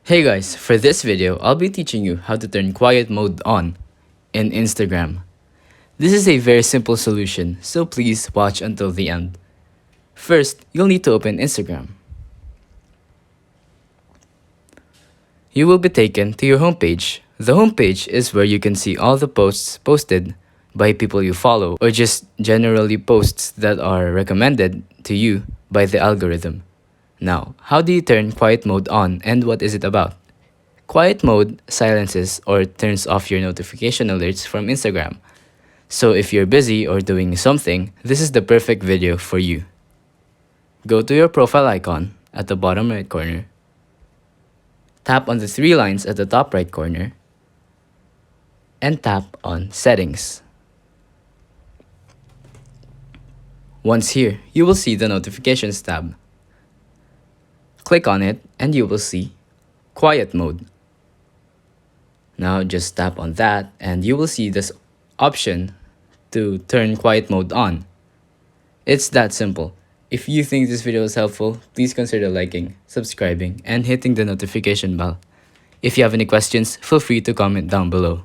Hey guys, for this video, I'll be teaching you how to turn quiet mode on in Instagram. This is a very simple solution, so please watch until the end. First, you'll need to open Instagram. You will be taken to your homepage. The homepage is where you can see all the posts posted by people you follow or just generally posts that are recommended to you by the algorithm. Now, how do you turn quiet mode on and what is it about? Quiet mode silences or turns off your notification alerts from Instagram. So if you're busy or doing something, this is the perfect video for you. Go to your profile icon at the bottom right corner. Tap on the three lines at the top right corner. And tap on Settings. Once here, you will see the Notifications tab. Click on it and you will see Quiet Mode. Now just tap on that and you will see this option to turn quiet mode on. It's that simple. If you think this video is helpful, please consider liking, subscribing, and hitting the notification bell. If you have any questions, feel free to comment down below.